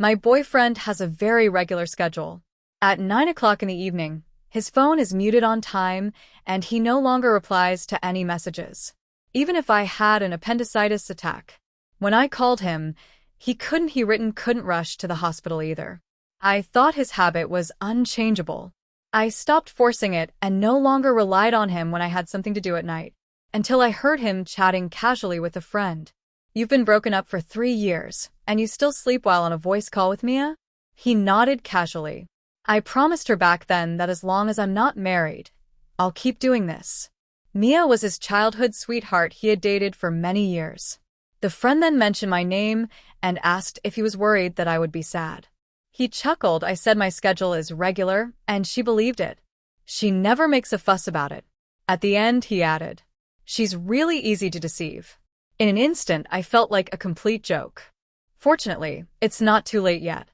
My boyfriend has a very regular schedule. At 9 o'clock in the evening, his phone is muted on time, and he no longer replies to any messages. Even if I had an appendicitis attack. When I called him, he couldn't rush to the hospital either. I thought his habit was unchangeable. I stopped forcing it and no longer relied on him when I had something to do at night, until I heard him chatting casually with a friend. You've been broken up for 3 years, and you still sleep while on a voice call with Mia? He nodded casually. I promised her back then that as long as I'm not married, I'll keep doing this. Mia was his childhood sweetheart he had dated for many years. The friend then mentioned my name and asked if he was worried that I would be sad. He chuckled. I said my schedule is regular, and she believed it. She never makes a fuss about it. At the end, he added, she's really easy to deceive. In an instant, I felt like a complete joke. Fortunately, it's not too late yet.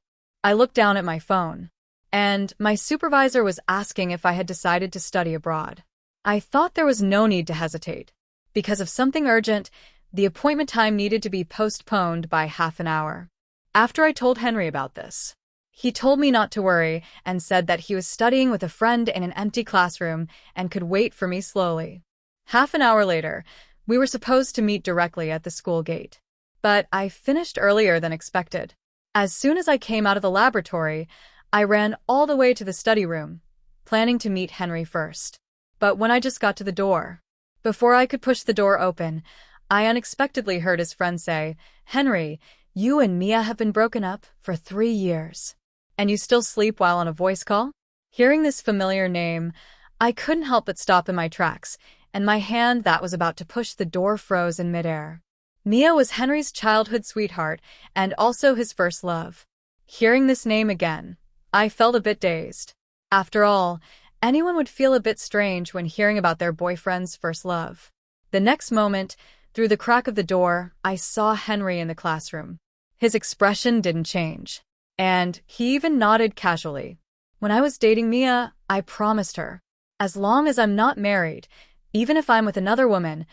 I looked down at my phone, and my supervisor was asking if I had decided to study abroad. I thought there was no need to hesitate. Because of something urgent, the appointment time needed to be postponed by half an hour. After I told Henry about this, he told me not to worry and said that he was studying with a friend in an empty classroom and could wait for me slowly. Half an hour later, we were supposed to meet directly at the school gate. But I finished earlier than expected. As soon as I came out of the laboratory, I ran all the way to the study room, planning to meet Henry first. But when I just got to the door, before I could push the door open, I unexpectedly heard his friend say, Henry, you and Mia have been broken up for 3 years. And you still sleep while on a voice call? Hearing this familiar name, I couldn't help but stop in my tracks, and my hand that was about to push the door froze in midair. Mia was Henry's childhood sweetheart and also his first love. Hearing this name again, I felt a bit dazed. After all, anyone would feel a bit strange when hearing about their boyfriend's first love. The next moment, through the crack of the door, I saw Henry in the classroom. His expression didn't change, and he even nodded casually. When I was dating Mia, I promised her, as long as I'm not married, even if I'm with another woman,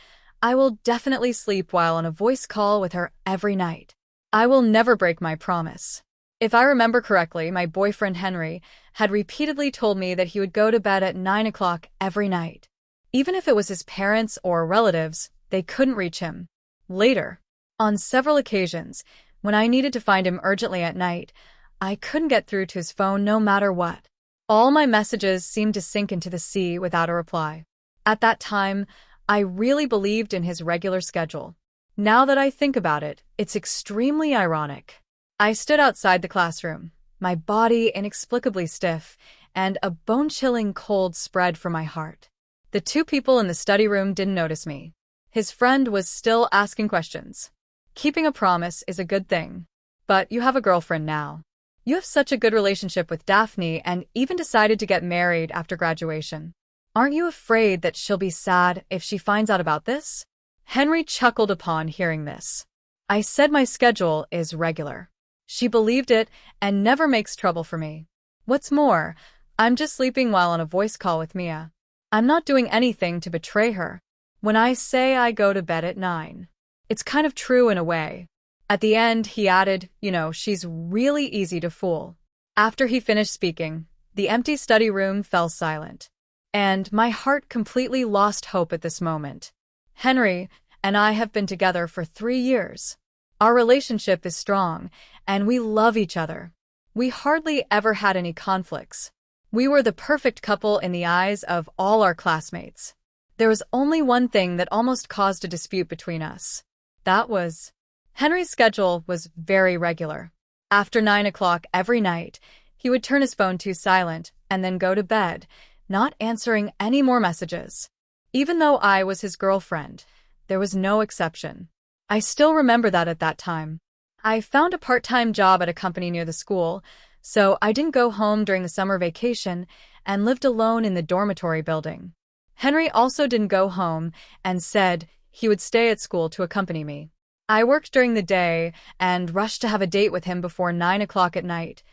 I will definitely sleep while on a voice call with her every night. I will never break my promise. If I remember correctly, my boyfriend Henry had repeatedly told me that he would go to bed at 9 o'clock every night. Even if it was his parents or relatives, they couldn't reach him. Later, on several occasions, when I needed to find him urgently at night, I couldn't get through to his phone no matter what. All my messages seemed to sink into the sea without a reply. At that time, I really believed in his regular schedule. Now that I think about it, it's extremely ironic. I stood outside the classroom, my body inexplicably stiff, and a bone-chilling cold spread from my heart. The 2 people in the study room didn't notice me. His friend was still asking questions. Keeping a promise is a good thing. But you have a girlfriend now. You have such a good relationship with Daphne and even decided to get married after graduation. Aren't you afraid that she'll be sad if she finds out about this? Henry chuckled upon hearing this. I said my schedule is regular. She believed it and never makes trouble for me. What's more, I'm just sleeping while on a voice call with Mia. I'm not doing anything to betray her. When I say I go to bed at 9, it's kind of true in a way. At the end, he added, she's really easy to fool. After he finished speaking, the empty study room fell silent. And my heart completely lost hope at this moment. Henry and I have been together for 3 years. Our relationship is strong, and we love each other. We hardly ever had any conflicts. We were the perfect couple in the eyes of all our classmates. There was only one thing that almost caused a dispute between us. That was, Henry's schedule was very regular. After 9 o'clock every night, he would turn his phone to silent and then go to bed, not answering any more messages. Even though I was his girlfriend, there was no exception. I still remember that at that time. I found a part-time job at a company near the school, so I didn't go home during the summer vacation and lived alone in the dormitory building. Henry also didn't go home and said he would stay at school to accompany me. I worked during the day and rushed to have a date with him before 9 o'clock at night,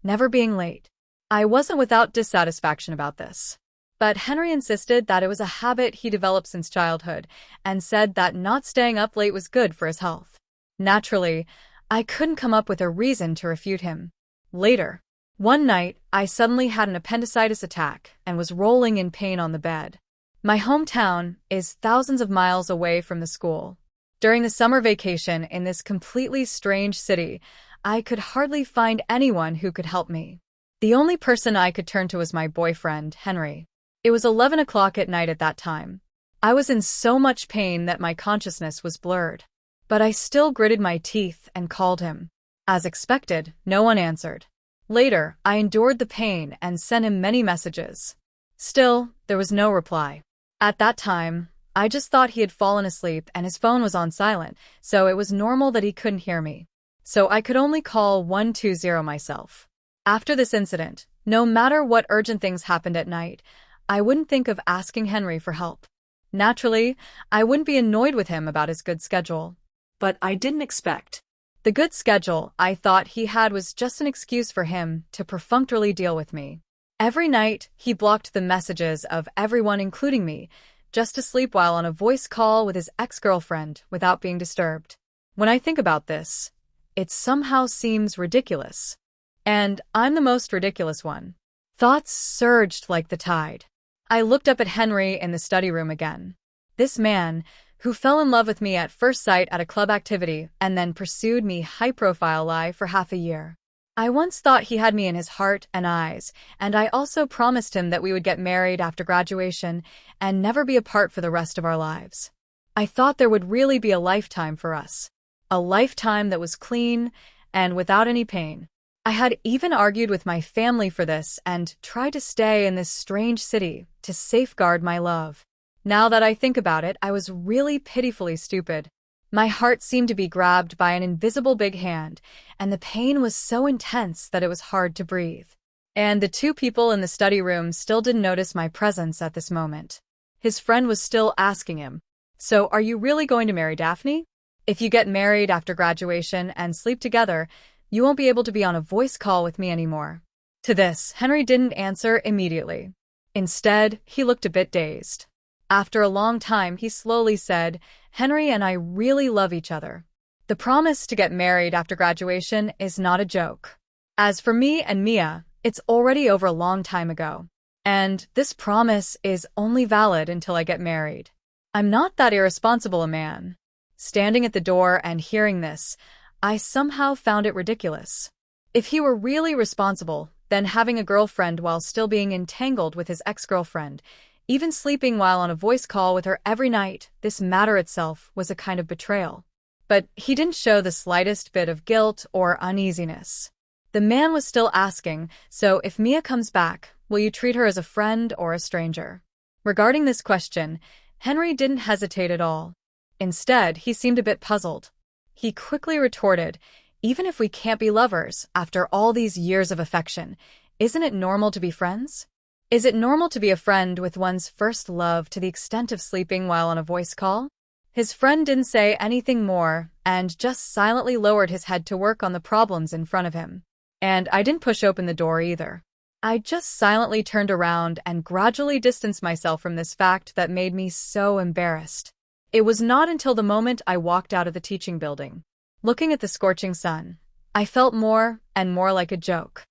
never being late. I wasn't without dissatisfaction about this. But Henry insisted that it was a habit he developed since childhood and said that not staying up late was good for his health. Naturally, I couldn't come up with a reason to refute him. Later, one night, I suddenly had an appendicitis attack and was rolling in pain on the bed. My hometown is thousands of miles away from the school. During the summer vacation in this completely strange city, I could hardly find anyone who could help me. The only person I could turn to was my boyfriend, Henry. It was 11 o'clock at night at that time. I was in so much pain that my consciousness was blurred. But I still gritted my teeth and called him. As expected, no one answered. Later, I endured the pain and sent him many messages. Still, there was no reply. At that time, I just thought he had fallen asleep and his phone was on silent, so it was normal that he couldn't hear me. So I could only call 120 myself. After this incident, no matter what urgent things happened at night, I wouldn't think of asking Henry for help. Naturally, I wouldn't be annoyed with him about his good schedule. But I didn't expect. The good schedule I thought he had was just an excuse for him to perfunctorily deal with me. Every night, he blocked the messages of everyone including me, just to sleep while on a voice call with his ex-girlfriend without being disturbed. When I think about this, it somehow seems ridiculous. And I'm the most ridiculous one. Thoughts surged like the tide. I looked up at Henry in the study room again. This man, who fell in love with me at first sight at a club activity and then pursued me high-profile lie for half a year. I once thought he had me in his heart and eyes, and I also promised him that we would get married after graduation and never be apart for the rest of our lives. I thought there would really be a lifetime for us. A lifetime that was clean and without any pain. I had even argued with my family for this and tried to stay in this strange city to safeguard my love. Now that I think about it, I was really pitifully stupid. My heart seemed to be grabbed by an invisible big hand, and the pain was so intense that it was hard to breathe. And the two people in the study room still didn't notice my presence at this moment. His friend was still asking him, "So are you really going to marry Daphne? If you get married after graduation and sleep together, you won't be able to be on a voice call with me anymore." To this, Henry didn't answer immediately. Instead, he looked a bit dazed. After a long time, he slowly said, "Henry and I really love each other. The promise to get married after graduation is not a joke. As for me and Mia, it's already over a long time ago. And this promise is only valid until I get married. I'm not that irresponsible a man." Standing at the door and hearing this, I somehow found it ridiculous. If he were really responsible, then having a girlfriend while still being entangled with his ex-girlfriend, even sleeping while on a voice call with her every night, this matter itself was a kind of betrayal. But he didn't show the slightest bit of guilt or uneasiness. The man was still asking, "So if Mia comes back, will you treat her as a friend or a stranger?" Regarding this question, Henry didn't hesitate at all. Instead, he seemed a bit puzzled. He quickly retorted, "Even if we can't be lovers, after all these years of affection, isn't it normal to be friends? Is it normal to be a friend with one's first love to the extent of sleeping while on a voice call?" His friend didn't say anything more and just silently lowered his head to work on the problems in front of him. And I didn't push open the door either. I just silently turned around and gradually distanced myself from this fact that made me so embarrassed. It was not until the moment I walked out of the teaching building. Looking at the scorching sun, I felt more and more like a joke.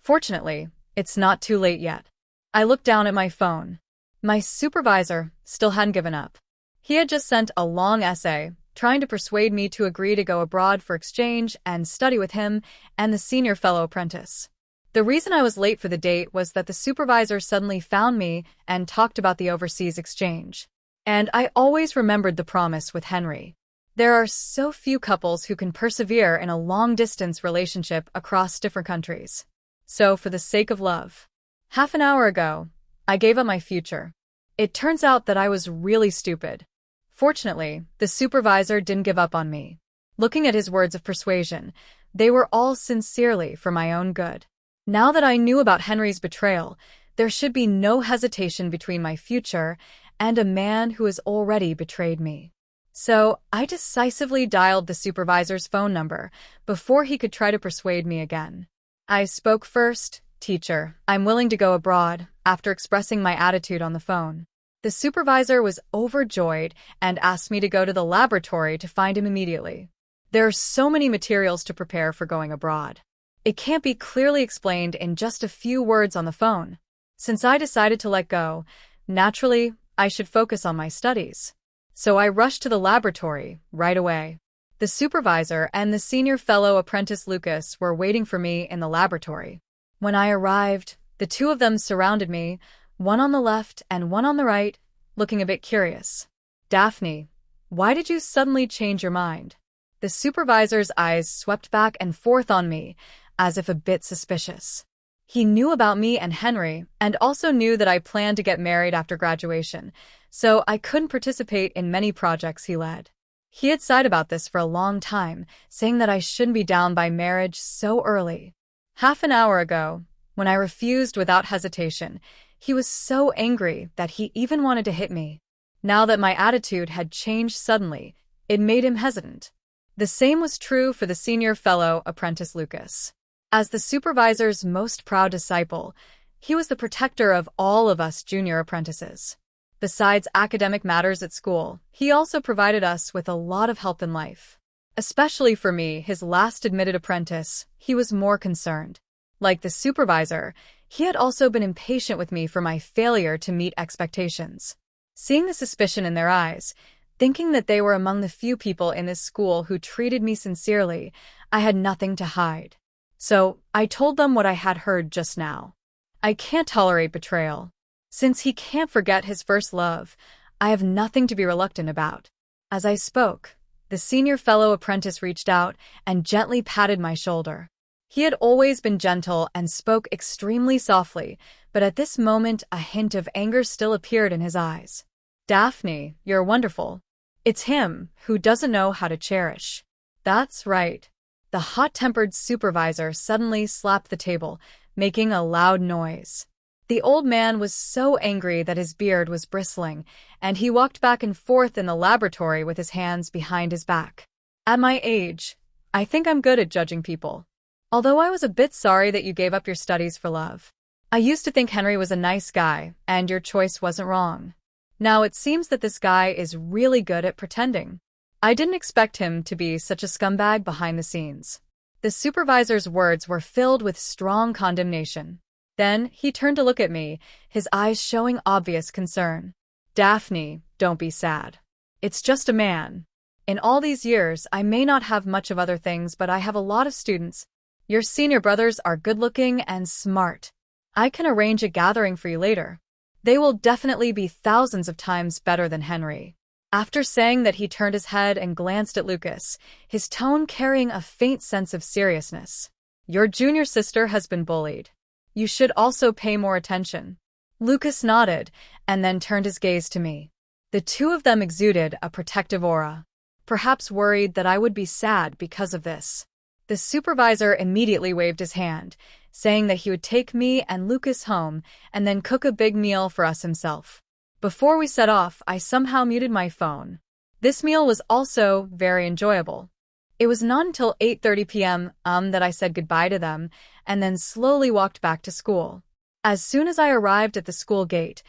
Fortunately, it's not too late yet. I looked down at my phone. My supervisor still hadn't given up. He had just sent a long essay, trying to persuade me to agree to go abroad for exchange and study with him and the senior fellow apprentice. The reason I was late for the date was that the supervisor suddenly found me and talked about the overseas exchange. And I always remembered the promise with Henry. There are so few couples who can persevere in a long-distance relationship across different countries. So, for the sake of love. Half an hour ago, I gave up my future. It turns out that I was really stupid. Fortunately, the supervisor didn't give up on me. Looking at his words of persuasion, they were all sincerely for my own good. Now that I knew about Henry's betrayal, there should be no hesitation between my future and a man who has already betrayed me. So, I decisively dialed the supervisor's phone number before he could try to persuade me again. I spoke first. "Teacher, I'm willing to go abroad," after expressing my attitude on the phone. The supervisor was overjoyed and asked me to go to the laboratory to find him immediately. There are so many materials to prepare for going abroad. It can't be clearly explained in just a few words on the phone. Since I decided to let go, naturally, I should focus on my studies. So I rushed to the laboratory right away. The supervisor and the senior fellow apprentice Lucas were waiting for me in the laboratory. When I arrived, the two of them surrounded me, one on the left and one on the right, looking a bit curious. "Daphne, why did you suddenly change your mind?" The supervisor's eyes swept back and forth on me, as if a bit suspicious. He knew about me and Henry, and also knew that I planned to get married after graduation, so I couldn't participate in many projects he led. He had sighed about this for a long time, saying that I shouldn't be down by marriage so early. Half an hour ago, when I refused without hesitation, he was so angry that he even wanted to hit me. Now that my attitude had changed suddenly, it made him hesitant. The same was true for the senior fellow apprentice Lucas. As the supervisor's most proud disciple, he was the protector of all of us junior apprentices. Besides academic matters at school, he also provided us with a lot of help in life. Especially for me, his last admitted apprentice, he was more concerned. Like the supervisor, he had also been impatient with me for my failure to meet expectations. Seeing the suspicion in their eyes, thinking that they were among the few people in this school who treated me sincerely, I had nothing to hide. So, I told them what I had heard just now. I can't tolerate betrayal. Since he can't forget his first love, I have nothing to be reluctant about. As I spoke, the senior fellow apprentice reached out and gently patted my shoulder. He had always been gentle and spoke extremely softly, but at this moment a hint of anger still appeared in his eyes. "Daphne, you're wonderful. It's him who doesn't know how to cherish." That's right. The hot-tempered supervisor suddenly slapped the table, making a loud noise. The old man was so angry that his beard was bristling, and he walked back and forth in the laboratory with his hands behind his back. At my age, I think I'm good at judging people. Although I was a bit sorry that you gave up your studies for love. I used to think Henry was a nice guy, and your choice wasn't wrong. Now it seems that this guy is really good at pretending. I didn't expect him to be such a scumbag behind the scenes. The supervisor's words were filled with strong condemnation. Then he turned to look at me, his eyes showing obvious concern. "Daphne, don't be sad. It's just a man. In all these years, I may not have much of other things, but I have a lot of students. Your senior brothers are good-looking and smart. I can arrange a gathering for you later. They will definitely be thousands of times better than Henry." After saying that, he turned his head and glanced at Lucas, his tone carrying a faint sense of seriousness. "Your junior sister has been bullied. You should also pay more attention." Lucas nodded and then turned his gaze to me. The two of them exuded a protective aura, perhaps worried that I would be sad because of this. The supervisor immediately waved his hand, saying that he would take me and Lucas home and then cook a big meal for us himself. Before we set off, I somehow muted my phone. This meal was also very enjoyable. It was not until 8:30 p.m. That I said goodbye to them and then slowly walked back to school. As soon as I arrived at the school gate,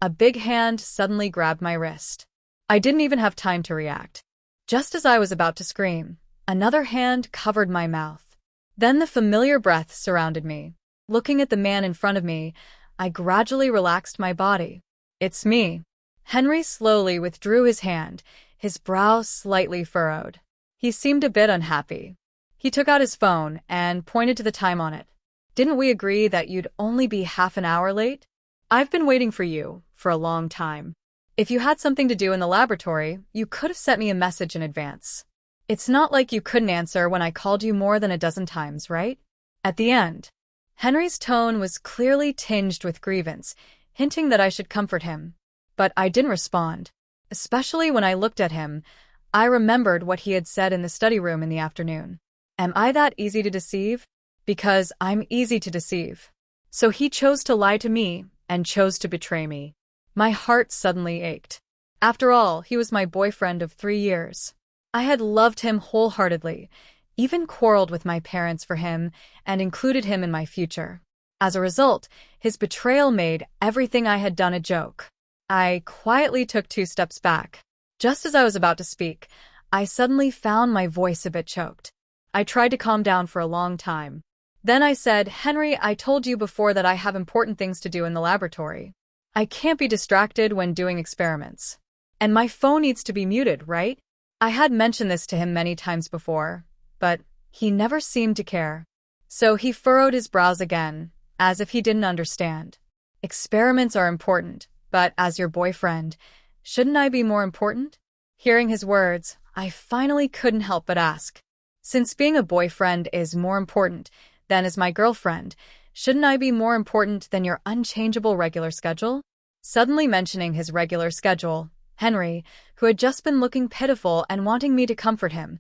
a big hand suddenly grabbed my wrist. I didn't even have time to react. Just as I was about to scream, another hand covered my mouth. Then the familiar breath surrounded me. Looking at the man in front of me, I gradually relaxed my body. "It's me." Henry slowly withdrew his hand, his brow slightly furrowed. He seemed a bit unhappy. He took out his phone and pointed to the time on it. "Didn't we agree that you'd only be half an hour late? I've been waiting for you for a long time. If you had something to do in the laboratory, you could have sent me a message in advance. It's not like you couldn't answer when I called you more than a dozen times, right?" At the end, Henry's tone was clearly tinged with grievance, hinting that I should comfort him. But I didn't respond. Especially when I looked at him, I remembered what he had said in the study room in the afternoon. Am I that easy to deceive? Because I'm easy to deceive. So he chose to lie to me and chose to betray me. My heart suddenly ached. After all, he was my boyfriend of 3 years. I had loved him wholeheartedly, even quarreled with my parents for him, and included him in my future. As a result, his betrayal made everything I had done a joke. I quietly took 2 steps back. Just as I was about to speak, I suddenly found my voice a bit choked. I tried to calm down for a long time. Then I said, "Henry, I told you before that I have important things to do in the laboratory. I can't be distracted when doing experiments. And my phone needs to be muted, right?" I had mentioned this to him many times before, but he never seemed to care. So he furrowed his brows again, as if he didn't understand. "Experiments are important, but as your boyfriend, shouldn't I be more important?" Hearing his words, I finally couldn't help but ask. "Since being a boyfriend is more important than as my girlfriend, shouldn't I be more important than your unchangeable regular schedule?" Suddenly mentioning his regular schedule, Henry, who had just been looking pitiful and wanting me to comfort him,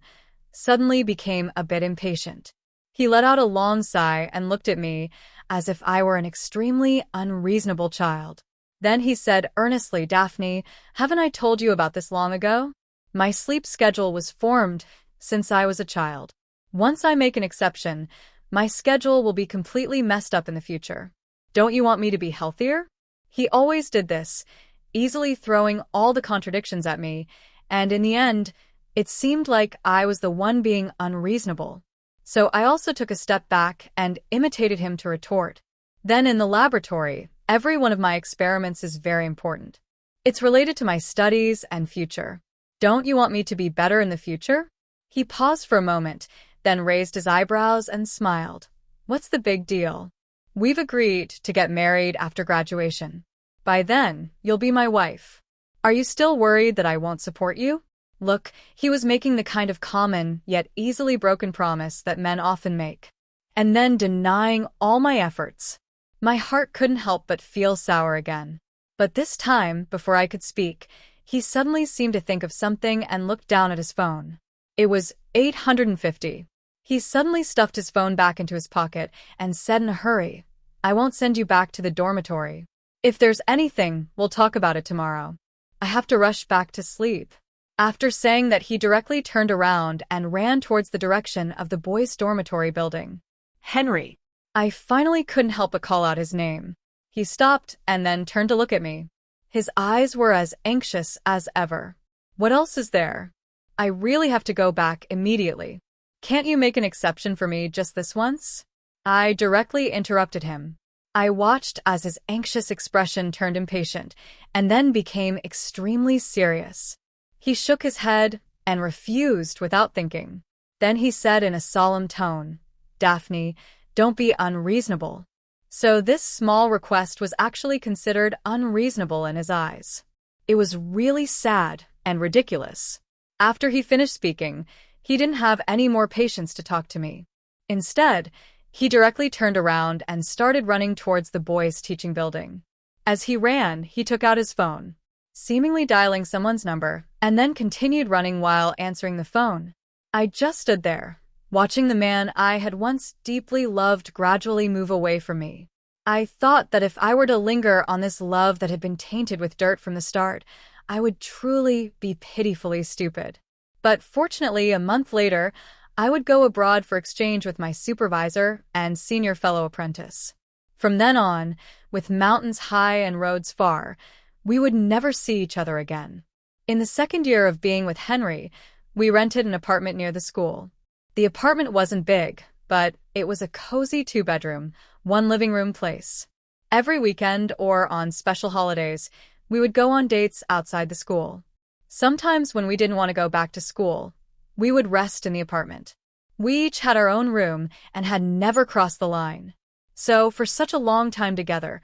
suddenly became a bit impatient. He let out a long sigh and looked at me as if I were an extremely unreasonable child. Then he said earnestly, "Daphne, haven't I told you about this long ago? My sleep schedule was formed since I was a child. Once I make an exception, my schedule will be completely messed up in the future. Don't you want me to be healthier?" He always did this, easily throwing all the contradictions at me, and in the end, it seemed like I was the one being unreasonable. So I also took a step back and imitated him to retort. "Then in the laboratory, every one of my experiments is very important. It's related to my studies and future. Don't you want me to be better in the future?" He paused for a moment, then raised his eyebrows and smiled. "What's the big deal? We've agreed to get married after graduation. By then, you'll be my wife. Are you still worried that I won't support you?" Look, he was making the kind of common, yet easily broken promise that men often make, and then denying all my efforts. My heart couldn't help but feel sour again. But this time, before I could speak, he suddenly seemed to think of something and looked down at his phone. It was 850. He suddenly stuffed his phone back into his pocket and said in a hurry, "I won't send you back to the dormitory. If there's anything, we'll talk about it tomorrow. I have to rush back to sleep." After saying that, he directly turned around and ran towards the direction of the boys' dormitory building. "Henry." I finally couldn't help but call out his name. He stopped and then turned to look at me. His eyes were as anxious as ever. "What else is there? I really have to go back immediately. Can't you make an exception for me just this once?" I directly interrupted him. I watched as his anxious expression turned impatient and then became extremely serious. He shook his head and refused without thinking. Then he said in a solemn tone, "Daphne, don't be unreasonable." So this small request was actually considered unreasonable in his eyes. It was really sad and ridiculous. After he finished speaking, he didn't have any more patience to talk to me. Instead, he directly turned around and started running towards the boys' teaching building. As he ran, he took out his phone, seemingly dialing someone's number, and then continued running while answering the phone. I just stood there, watching the man I had once deeply loved gradually move away from me. I thought that if I were to linger on this love that had been tainted with dirt from the start, I would truly be pitifully stupid. But fortunately, a month later, I would go abroad for exchange with my supervisor and senior fellow apprentice. From then on, with mountains high and roads far, we would never see each other again. In the second year of being with Henry, we rented an apartment near the school. The apartment wasn't big, but it was a cozy 2-bedroom, 1-living-room place. Every weekend or on special holidays, we would go on dates outside the school. Sometimes when we didn't want to go back to school, we would rest in the apartment. We each had our own room and had never crossed the line. So for such a long time together,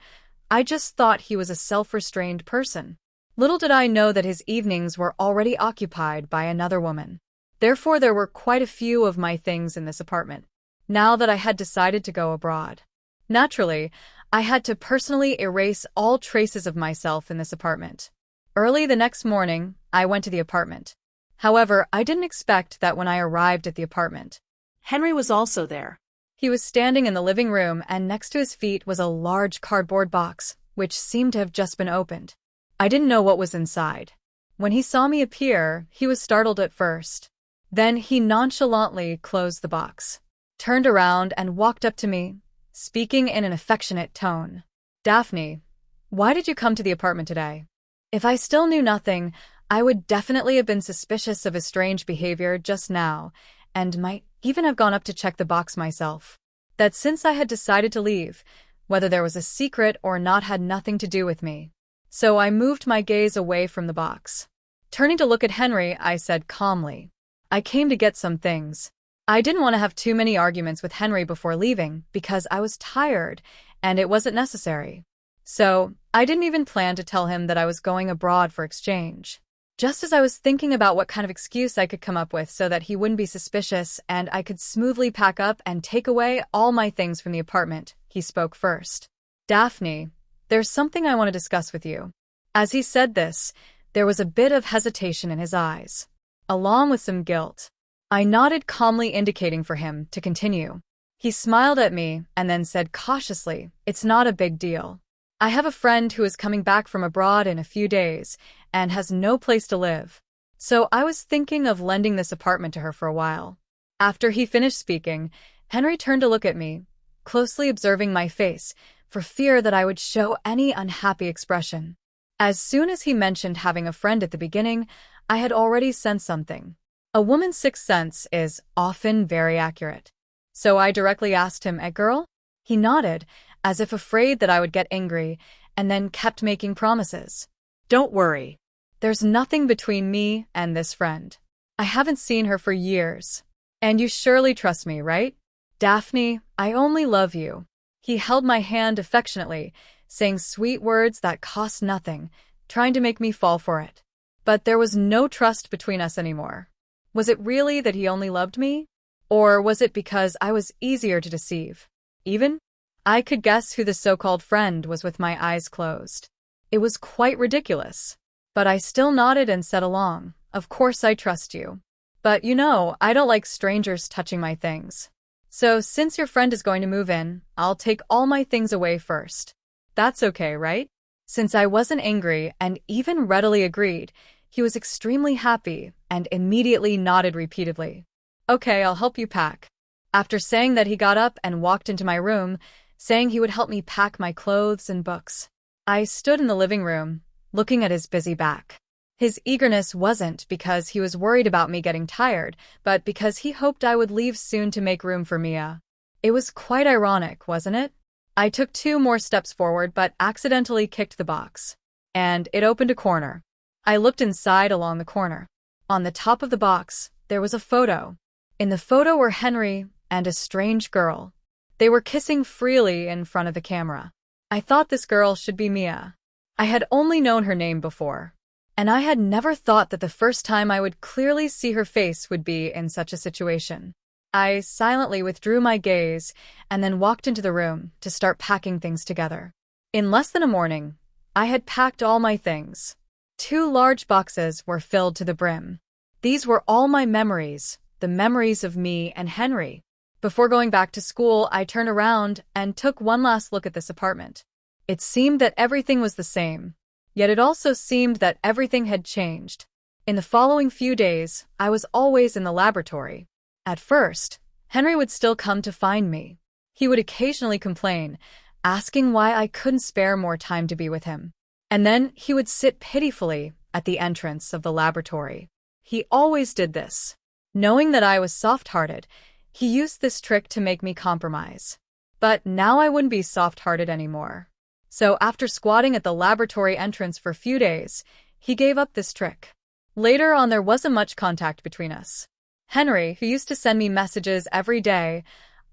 I just thought he was a self-restrained person. Little did I know that his evenings were already occupied by another woman. Therefore, there were quite a few of my things in this apartment, now that I had decided to go abroad. Naturally, I had to personally erase all traces of myself in this apartment. Early the next morning, I went to the apartment. However, I didn't expect that when I arrived at the apartment, Henry was also there. He was standing in the living room, and next to his feet was a large cardboard box, which seemed to have just been opened. I didn't know what was inside. When he saw me appear, he was startled at first. Then he nonchalantly closed the box, turned around and walked up to me, speaking in an affectionate tone. "Daphne, why did you come to the apartment today?" If I still knew nothing, I would definitely have been suspicious of his strange behavior just now, and might even have gone up to check the box myself. That since I had decided to leave, whether there was a secret or not had nothing to do with me. So I moved my gaze away from the box. Turning to look at Henry, I said calmly, "I came to get some things." I didn't want to have too many arguments with Henry before leaving because I was tired and it wasn't necessary. So I didn't even plan to tell him that I was going abroad for exchange. Just as I was thinking about what kind of excuse I could come up with so that he wouldn't be suspicious and I could smoothly pack up and take away all my things from the apartment, he spoke first. "Daphne, there's something I want to discuss with you." As he said this, there was a bit of hesitation in his eyes, along with some guilt. I nodded calmly, indicating for him to continue. He smiled at me and then said cautiously, "It's not a big deal. I have a friend who is coming back from abroad in a few days and has no place to live. So I was thinking of lending this apartment to her for a while." After he finished speaking, Henry turned to look at me, closely observing my face, for fear that I would show any unhappy expression. As soon as he mentioned having a friend at the beginning, I had already sensed something. A woman's sixth sense is often very accurate. So I directly asked him, "A girl?" He nodded, as if afraid that I would get angry, and then kept making promises. "Don't worry. There's nothing between me and this friend. I haven't seen her for years. And you surely trust me, right? Daphne, I only love you." He held my hand affectionately, saying sweet words that cost nothing, trying to make me fall for it. But there was no trust between us anymore. Was it really that he only loved me? Or was it because I was easier to deceive? Even? I could guess who the so-called friend was with my eyes closed. It was quite ridiculous. But I still nodded and said along, "Of course I trust you. But I don't like strangers touching my things. So since your friend is going to move in, I'll take all my things away first. That's okay, right?" Since I wasn't angry and even readily agreed, he was extremely happy and immediately nodded repeatedly. "Okay, I'll help you pack." After saying that, he got up and walked into my room, saying he would help me pack my clothes and books. I stood in the living room, looking at his busy back. His eagerness wasn't because he was worried about me getting tired, but because he hoped I would leave soon to make room for Mia. It was quite ironic, wasn't it? I took 2 more steps forward but accidentally kicked the box, and it opened a corner. I looked inside along the corner. On the top of the box, there was a photo. In the photo were Henry and a strange girl. They were kissing freely in front of the camera. I thought this girl should be Mia. I had only known her name before, and I had never thought that the first time I would clearly see her face would be in such a situation. I silently withdrew my gaze and then walked into the room to start packing things together. In less than a morning, I had packed all my things. 2 large boxes were filled to the brim. These were all my memories, the memories of me and Henry. Before going back to school, I turned around and took one last look at this apartment. It seemed that everything was the same, yet it also seemed that everything had changed. In the following few days, I was always in the laboratory. At first, Henry would still come to find me. He would occasionally complain, asking why I couldn't spare more time to be with him. And then he would sit pitifully at the entrance of the laboratory. He always did this. Knowing that I was soft-hearted, he used this trick to make me compromise. But now I wouldn't be soft-hearted anymore. So after squatting at the laboratory entrance for a few days, he gave up this trick. Later on, there wasn't much contact between us. Henry, who used to send me messages every day,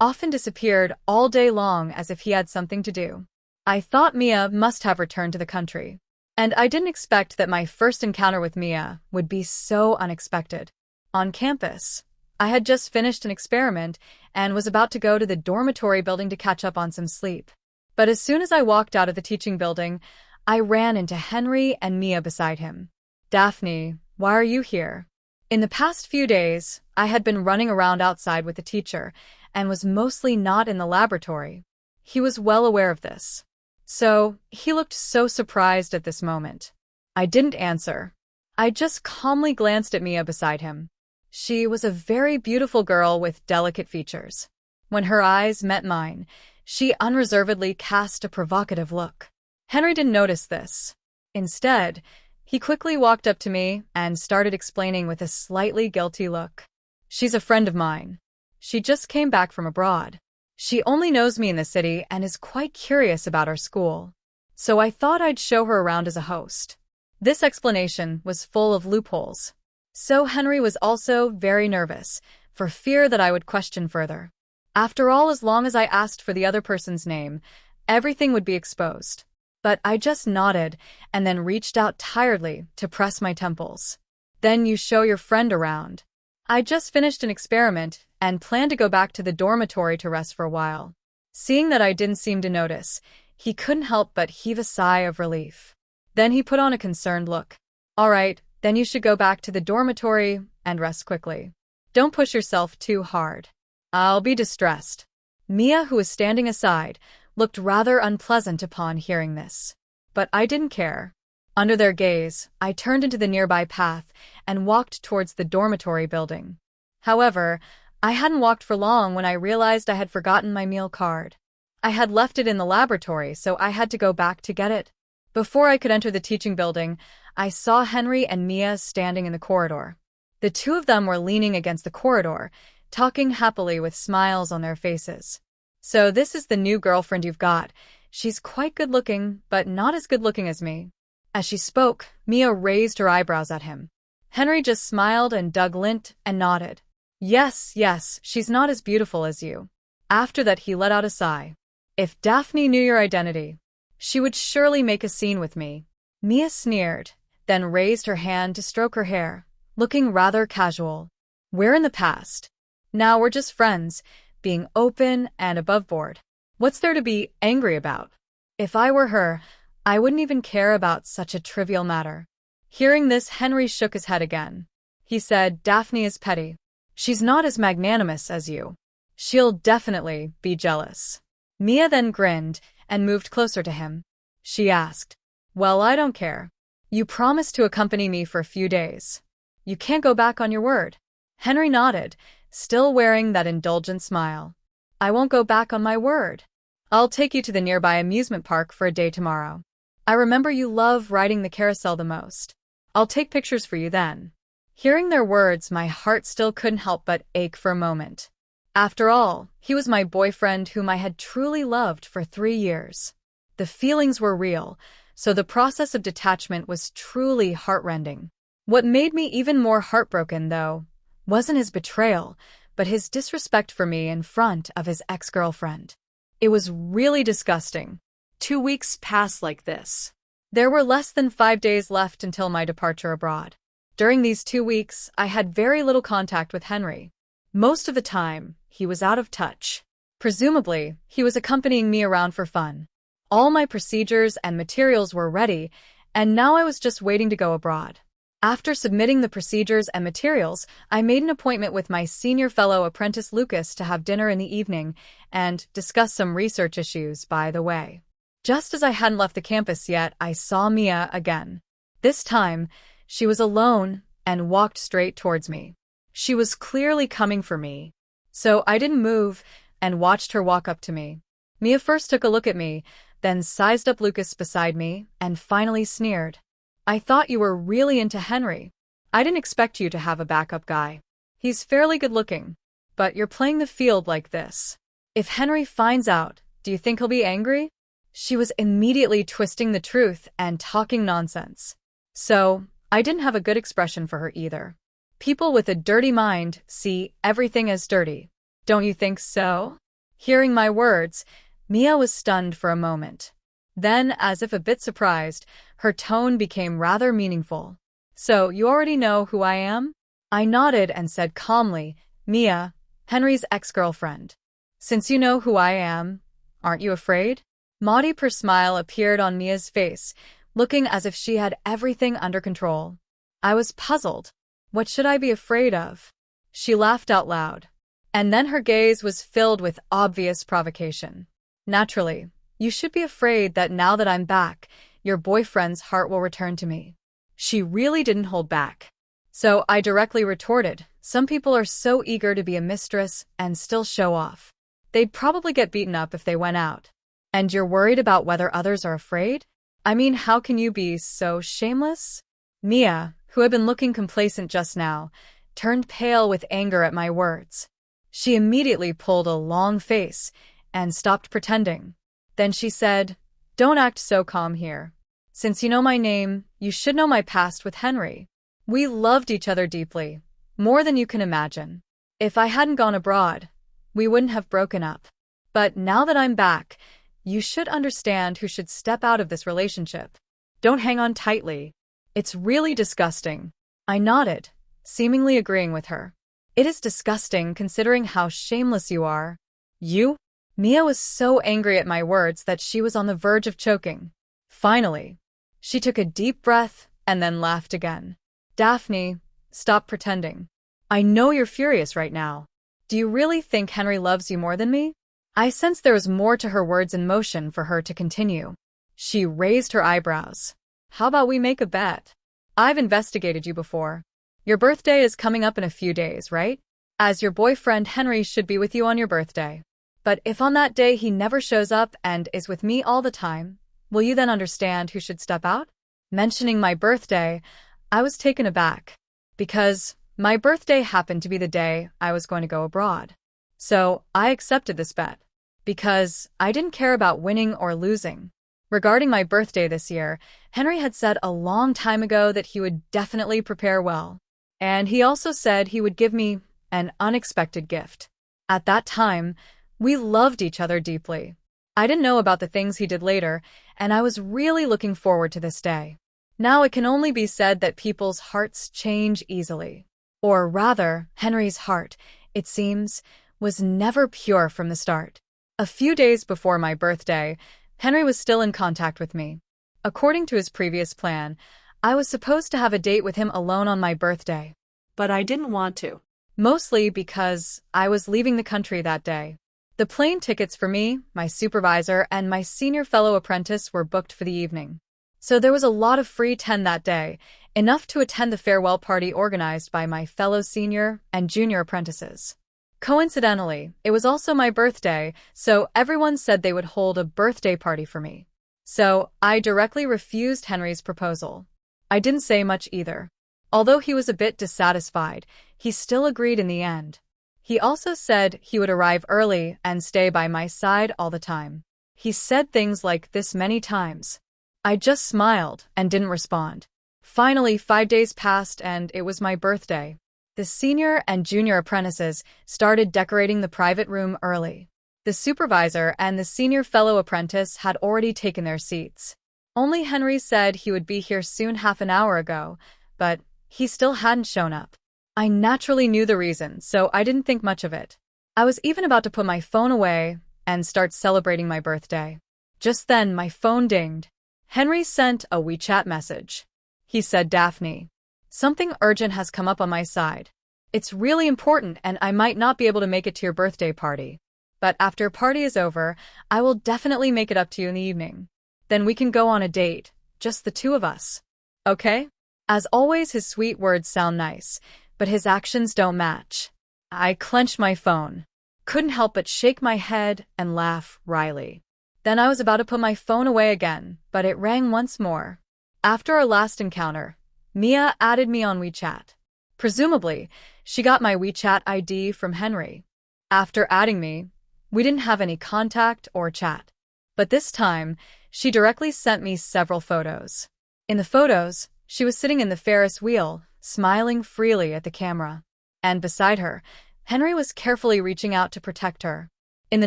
often disappeared all day long as if he had something to do. I thought Mia must have returned to the country. And I didn't expect that my first encounter with Mia would be so unexpected. On campus, I had just finished an experiment and was about to go to the dormitory building to catch up on some sleep. But as soon as I walked out of the teaching building, I ran into Henry and Mia beside him. "Daphne, why are you here?" In the past few days, I had been running around outside with the teacher and was mostly not in the laboratory. He was well aware of this. So, he looked so surprised at this moment. I didn't answer. I just calmly glanced at Mia beside him. She was a very beautiful girl with delicate features. When her eyes met mine, she unreservedly cast a provocative look. Henry didn't notice this. Instead, He quickly walked up to me and started explaining with a slightly guilty look. She's a friend of mine. She just came back from abroad. She only knows me in the city and is quite curious about our school. So I thought I'd show her around as a host. This explanation was full of loopholes. So Henry was also very nervous, for fear that I would question further. After all, as long as I asked for the other person's name, everything would be exposed. But I just nodded and then reached out tiredly to press my temples. Then you show your friend around. I just finished an experiment and planned to go back to the dormitory to rest for a while. Seeing that I didn't seem to notice, he couldn't help but heave a sigh of relief. Then he put on a concerned look. All right, then you should go back to the dormitory and rest quickly. Don't push yourself too hard. I'll be distressed. Mia, who was standing aside, looked rather unpleasant upon hearing this. But I didn't care. Under their gaze, I turned into the nearby path and walked towards the dormitory building. However, I hadn't walked for long when I realized I had forgotten my meal card. I had left it in the laboratory, so I had to go back to get it. Before I could enter the teaching building, I saw Henry and Mia standing in the corridor. The two of them were leaning against the corridor, talking happily with smiles on their faces. So this is the new girlfriend you've got. She's quite good-looking, but not as good-looking as me. As she spoke, Mia raised her eyebrows at him. Henry just smiled and dug lint and nodded. Yes, she's not as beautiful as you. After that, he let out a sigh. If Daphne knew your identity, she would surely make a scene with me. Mia sneered, then raised her hand to stroke her hair, looking rather casual. We're in the past. Now we're just friends, being open and above board. What's there to be angry about? If I were her, I wouldn't even care about such a trivial matter. Hearing this, Henry shook his head again. He said, Daphne is petty. She's not as magnanimous as you. She'll definitely be jealous. Mia then grinned and moved closer to him. She asked, Well, I don't care. You promised to accompany me for a few days. You can't go back on your word. Henry nodded, still wearing that indulgent smile. I won't go back on my word. I'll take you to the nearby amusement park for a day tomorrow. I remember you love riding the carousel the most. I'll take pictures for you then. Hearing their words, my heart still couldn't help but ache for a moment. After all, he was my boyfriend whom I had truly loved for 3 years. The feelings were real, so the process of detachment was truly heartrending. What made me even more heartbroken, though, wasn't his betrayal, but his disrespect for me in front of his ex-girlfriend. It was really disgusting. 2 weeks passed like this. There were less than 5 days left until my departure abroad. During these 2 weeks, I had very little contact with Henry. Most of the time, he was out of touch. Presumably, he was accompanying me around for fun. All my procedures and materials were ready, and now I was just waiting to go abroad. After submitting the procedures and materials, I made an appointment with my senior fellow apprentice Lucas to have dinner in the evening and discuss some research issues, by the way. Just as I hadn't left the campus yet, I saw Mia again. This time, she was alone and walked straight towards me. She was clearly coming for me. So I didn't move and watched her walk up to me. Mia first took a look at me, then sized up Lucas beside me, and finally sneered. I thought you were really into Henry. I didn't expect you to have a backup guy. He's fairly good-looking, but you're playing the field like this. If Henry finds out, do you think he'll be angry? She was immediately twisting the truth and talking nonsense. So, I didn't have a good expression for her either. People with a dirty mind see everything as dirty. Don't you think so? Hearing my words, Mia was stunned for a moment. Then, as if a bit surprised, her tone became rather meaningful. So, you already know who I am? I nodded and said calmly, Mia, Henry's ex-girlfriend. Since you know who I am, aren't you afraid? Maudie-per smile appeared on Mia's face, looking as if she had everything under control. I was puzzled. What should I be afraid of? She laughed out loud. And then her gaze was filled with obvious provocation. Naturally, you should be afraid that now that I'm back, your boyfriend's heart will return to me. She really didn't hold back. So I directly retorted, some people are so eager to be a mistress and still show off. They'd probably get beaten up if they went out. And you're worried about whether others are afraid? I mean, how can you be so shameless? Mia, who had been looking complacent just now, turned pale with anger at my words. She immediately pulled a long face and stopped pretending. Then she said, "Don't act so calm here. Since you know my name, you should know my past with Henry. We loved each other deeply, more than you can imagine. If I hadn't gone abroad, we wouldn't have broken up. But now that I'm back, you should understand who should step out of this relationship. Don't hang on tightly. It's really disgusting." I nodded, seemingly agreeing with her. "It is disgusting considering how shameless you are." "You?" Mia was so angry at my words that she was on the verge of choking. Finally, she took a deep breath and then laughed again. "Daphne, stop pretending. I know you're furious right now. Do you really think Henry loves you more than me?" I sensed there was more to her words in motion for her to continue. She raised her eyebrows. "How about we make a bet? I've investigated you before. Your birthday is coming up in a few days, right? As your boyfriend, Henry should be with you on your birthday. But if on that day he never shows up and is with me all the time, will you then understand who should step out?" Mentioning my birthday, I was taken aback, because my birthday happened to be the day I was going to go abroad. So I accepted this bet, because I didn't care about winning or losing. Regarding my birthday this year, Henry had said a long time ago that he would definitely prepare well. And he also said he would give me an unexpected gift. At that time, we loved each other deeply. I didn't know about the things he did later, and I was really looking forward to this day. Now it can only be said that people's hearts change easily. Or rather, Henry's heart, it seems, was never pure from the start. A few days before my birthday, Henry was still in contact with me. According to his previous plan, I was supposed to have a date with him alone on my birthday. But I didn't want to. Mostly because I was leaving the country that day. The plane tickets for me, my supervisor, and my senior fellow apprentice were booked for the evening. So there was a lot of free time that day, enough to attend the farewell party organized by my fellow senior and junior apprentices. Coincidentally, it was also my birthday, so everyone said they would hold a birthday party for me. So I directly refused Henry's proposal. I didn't say much either. Although he was a bit dissatisfied, he still agreed in the end. He also said he would arrive early and stay by my side all the time. He said things like this many times. I just smiled and didn't respond. Finally, 5 days passed and it was my birthday. The senior and junior apprentices started decorating the private room early. The supervisor and the senior fellow apprentice had already taken their seats. Only Henry said he would be here soon half an hour ago, but he still hadn't shown up. I naturally knew the reason, so I didn't think much of it. I was even about to put my phone away and start celebrating my birthday. Just then, my phone dinged. Henry sent a WeChat message. He said, "Daphne, something urgent has come up on my side. It's really important and I might not be able to make it to your birthday party. But after party is over, I will definitely make it up to you in the evening. Then we can go on a date, just the two of us. Okay?" As always, his sweet words sound nice, but his actions don't match. I clenched my phone. Couldn't help but shake my head and laugh wryly. Then I was about to put my phone away again, but it rang once more. After our last encounter, Mia added me on WeChat. Presumably, she got my WeChat ID from Henry. After adding me, we didn't have any contact or chat. But this time, she directly sent me several photos. In the photos, she was sitting in the Ferris wheel, smiling freely at the camera. And beside her, Henry was carefully reaching out to protect her. In the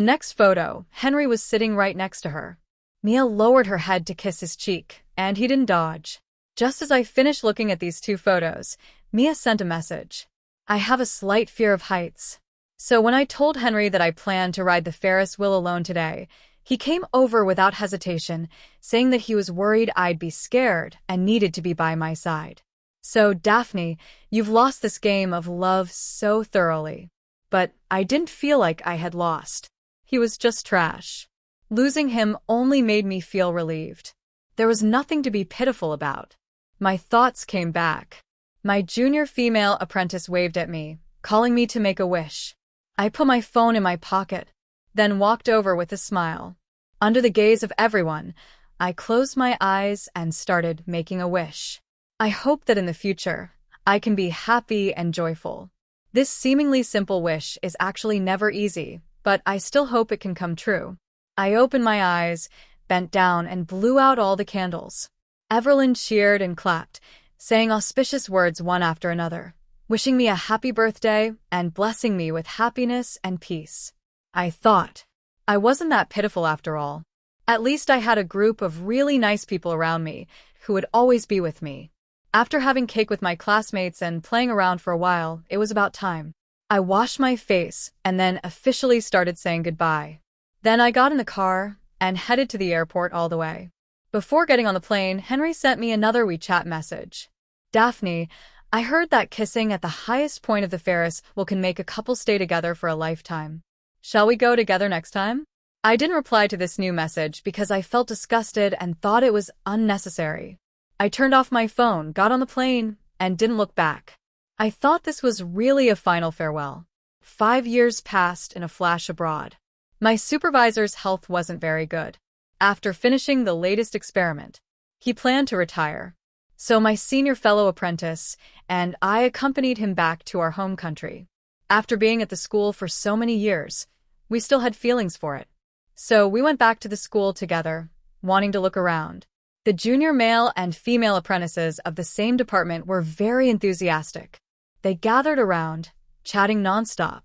next photo, Henry was sitting right next to her. Mia lowered her head to kiss his cheek, and he didn't dodge. Just as I finished looking at these two photos, Mia sent a message. "I have a slight fear of heights. So when I told Henry that I planned to ride the Ferris wheel alone today, he came over without hesitation, saying that he was worried I'd be scared and needed to be by my side. So, Daphne, you've lost this game of love so thoroughly." But I didn't feel like I had lost. He was just trash. Losing him only made me feel relieved. There was nothing to be pitiful about. My thoughts came back. My junior female apprentice waved at me, calling me to make a wish. I put my phone in my pocket, then walked over with a smile. Under the gaze of everyone, I closed my eyes and started making a wish. I hope that in the future, I can be happy and joyful. This seemingly simple wish is actually never easy, but I still hope it can come true. I opened my eyes, bent down, and blew out all the candles. Evelyn cheered and clapped, saying auspicious words one after another, wishing me a happy birthday and blessing me with happiness and peace. I thought, I wasn't that pitiful after all. At least I had a group of really nice people around me who would always be with me. After having cake with my classmates and playing around for a while, it was about time. I washed my face and then officially started saying goodbye. Then I got in the car and headed to the airport all the way. Before getting on the plane, Henry sent me another WeChat message. Daphne, I heard that kissing at the highest point of the Ferris wheel can make a couple stay together for a lifetime. Shall we go together next time? I didn't reply to this new message because I felt disgusted and thought it was unnecessary. I turned off my phone, got on the plane, and didn't look back. I thought this was really a final farewell. 5 years passed in a flash abroad. My supervisor's health wasn't very good. After finishing the latest experiment, he planned to retire. So my senior fellow apprentice and I accompanied him back to our home country. After being at the school for so many years, we still had feelings for it. So we went back to the school together, wanting to look around. The junior male and female apprentices of the same department were very enthusiastic. They gathered around, chatting nonstop,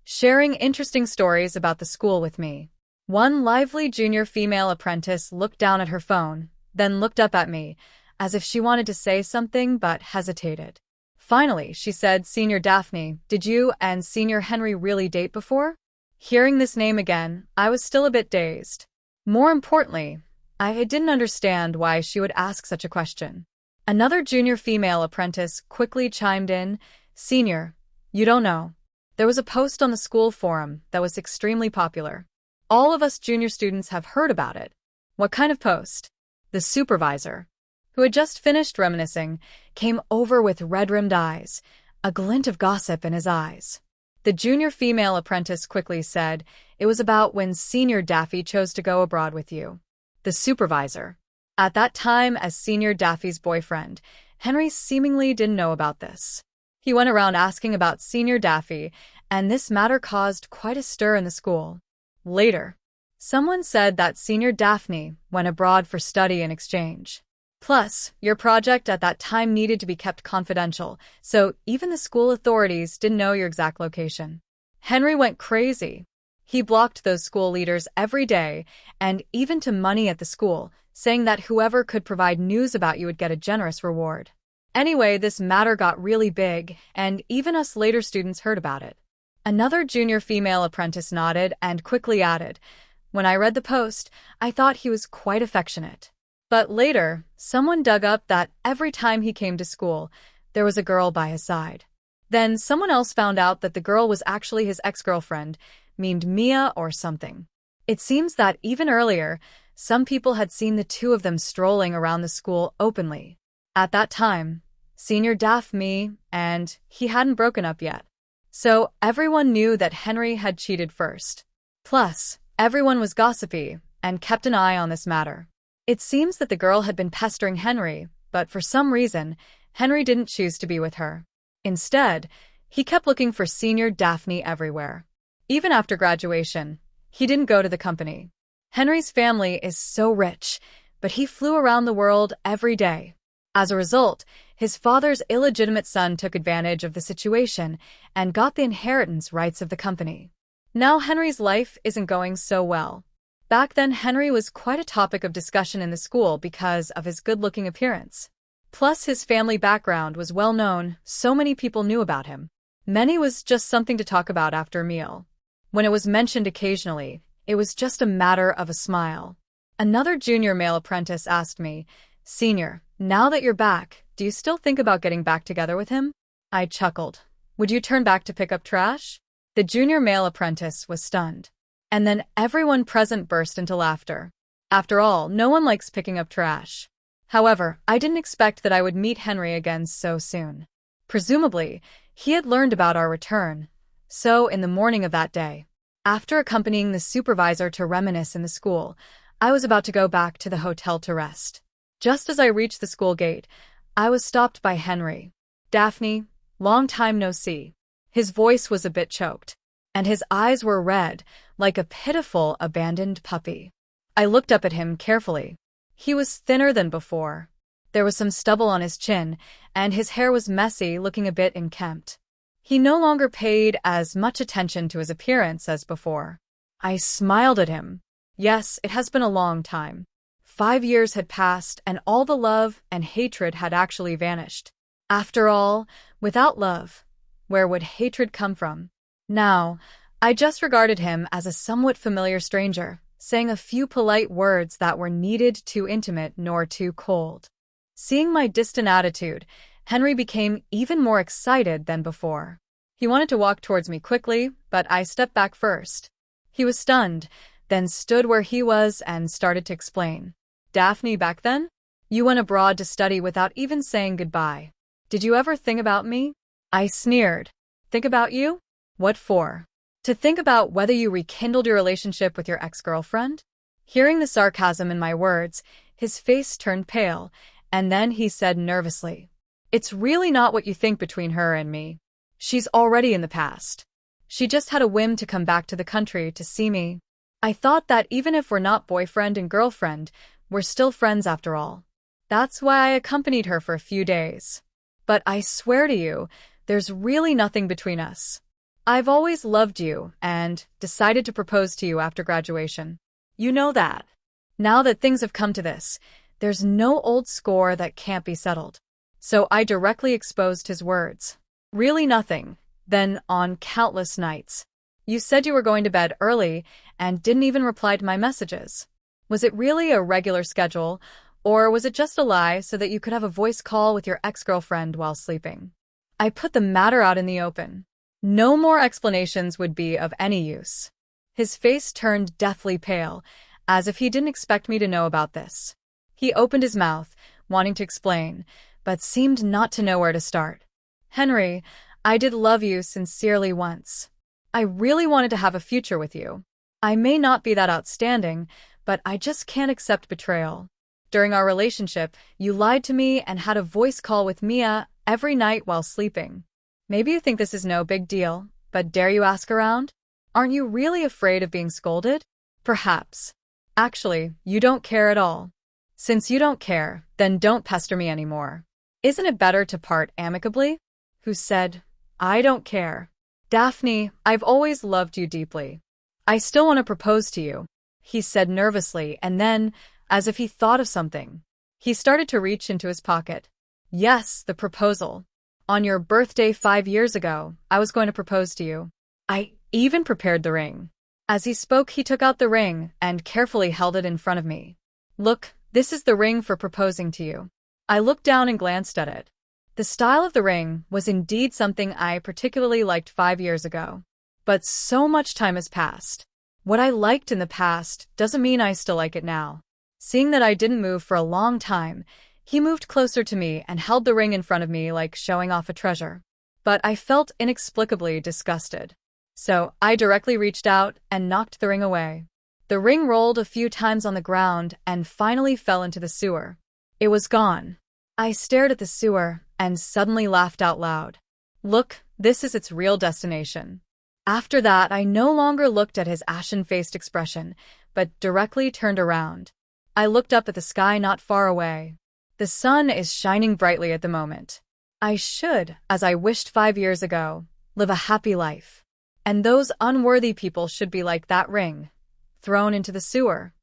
sharing interesting stories about the school with me. One lively junior female apprentice looked down at her phone, then looked up at me, as if she wanted to say something but hesitated. Finally, she said, "Senior Daphne, did you and Senior Henry really date before?" Hearing this name again, I was still a bit dazed. More importantly, I didn't understand why she would ask such a question. Another junior female apprentice quickly chimed in, "Senior, you don't know. There was a post on the school forum that was extremely popular. All of us junior students have heard about it." "What kind of post?" The supervisor, who had just finished reminiscing, came over with red-rimmed eyes, a glint of gossip in his eyes. The junior female apprentice quickly said, "It was about when Senior Daffy chose to go abroad with you." The supervisor, at that time as Senior Daffy's boyfriend, Henry seemingly didn't know about this. He went around asking about Senior Daffy, and this matter caused quite a stir in the school. Later, someone said that Senior Daphne went abroad for study and exchange. Plus, your project at that time needed to be kept confidential, so even the school authorities didn't know your exact location. Henry went crazy. He blocked those school leaders every day, and even to money at the school, saying that whoever could provide news about you would get a generous reward. Anyway, this matter got really big, and even us later students heard about it. Another junior female apprentice nodded and quickly added, "When I read the post, I thought he was quite affectionate." But later, someone dug up that every time he came to school, there was a girl by his side. Then someone else found out that the girl was actually his ex-girlfriend, named Mia or something. It seems that even earlier, some people had seen the two of them strolling around the school openly. At that time, Senior Daphne and he hadn't broken up yet. So everyone knew that Henry had cheated first. Plus, everyone was gossipy and kept an eye on this matter. It seems that the girl had been pestering Henry, but for some reason, Henry didn't choose to be with her. Instead, he kept looking for Senior Daphne everywhere. Even after graduation, he didn't go to the company. Henry's family is so rich, but he flew around the world every day. As a result, his father's illegitimate son took advantage of the situation and got the inheritance rights of the company. Now Henry's life isn't going so well. Back then, Henry was quite a topic of discussion in the school because of his good-looking appearance. Plus, his family background was well known, so many people knew about him. Money was just something to talk about after a meal. When it was mentioned occasionally, it was just a matter of a smile. Another junior male apprentice asked me, "Senior, now that you're back, do you still think about getting back together with him?" I chuckled. "Would you turn back to pick up trash?" The junior male apprentice was stunned. And then everyone present burst into laughter. After all, no one likes picking up trash. However, I didn't expect that I would meet Henry again so soon. Presumably, he had learned about our return. So, in the morning of that day, after accompanying the supervisor to reminisce in the school, I was about to go back to the hotel to rest. Just as I reached the school gate, I was stopped by Henry. Daphne, long time no see. His voice was a bit choked, and his eyes were red, like a pitiful, abandoned puppy. I looked up at him carefully. He was thinner than before. There was some stubble on his chin, and his hair was messy, looking a bit unkempt. He no longer paid as much attention to his appearance as before. I smiled at him. Yes, it has been a long time. 5 years had passed, and all the love and hatred had actually vanished. After all, without love, where would hatred come from? Now, I just regarded him as a somewhat familiar stranger, saying a few polite words that were neither too intimate nor too cold. Seeing my distant attitude, Henry became even more excited than before. He wanted to walk towards me quickly, but I stepped back first. He was stunned, then stood where he was and started to explain. Daphne, back then? You went abroad to study without even saying goodbye. Did you ever think about me? I sneered. Think about you? What for? To think about whether you rekindled your relationship with your ex-girlfriend? Hearing the sarcasm in my words, his face turned pale, and then he said nervously, "It's really not what you think between her and me. She's already in the past. She just had a whim to come back to the country to see me. I thought that even if we're not boyfriend and girlfriend, we're still friends after all. That's why I accompanied her for a few days. But I swear to you, there's really nothing between us. I've always loved you and decided to propose to you after graduation. You know that. Now that things have come to this, there's no old score that can't be settled." So I directly exposed his words. Really nothing. Then, on countless nights. You said you were going to bed early and didn't even reply to my messages. Was it really a regular schedule, or was it just a lie so that you could have a voice call with your ex-girlfriend while sleeping? I put the matter out in the open. No more explanations would be of any use. His face turned deathly pale, as if he didn't expect me to know about this. He opened his mouth, wanting to explain, but seemed not to know where to start. Henry, I did love you sincerely once. I really wanted to have a future with you. I may not be that outstanding, but I just can't accept betrayal. During our relationship, you lied to me and had a voice call with Mia every night while sleeping. Maybe you think this is no big deal, but dare you ask around? Aren't you really afraid of being scolded? Perhaps. Actually, you don't care at all. Since you don't care, then don't pester me anymore. Isn't it better to part amicably? Who said, I don't care. Daphne, I've always loved you deeply. I still want to propose to you, he said nervously, and then, as if he thought of something, he started to reach into his pocket. Yes, the proposal. On your birthday 5 years ago, I was going to propose to you. I even prepared the ring. As he spoke, he took out the ring and carefully held it in front of me. Look, this is the ring for proposing to you. I looked down and glanced at it. The style of the ring was indeed something I particularly liked 5 years ago. But so much time has passed. What I liked in the past doesn't mean I still like it now. Seeing that I didn't move for a long time, he moved closer to me and held the ring in front of me like showing off a treasure. But I felt inexplicably disgusted. So I directly reached out and knocked the ring away. The ring rolled a few times on the ground and finally fell into the sewer. It was gone. I stared at the sewer and suddenly laughed out loud. Look, this is its real destination. After that, I no longer looked at his ashen-faced expression, but directly turned around. I looked up at the sky not far away. The sun is shining brightly at the moment. I should, as I wished 5 years ago, live a happy life. And those unworthy people should be like that ring, thrown into the sewer.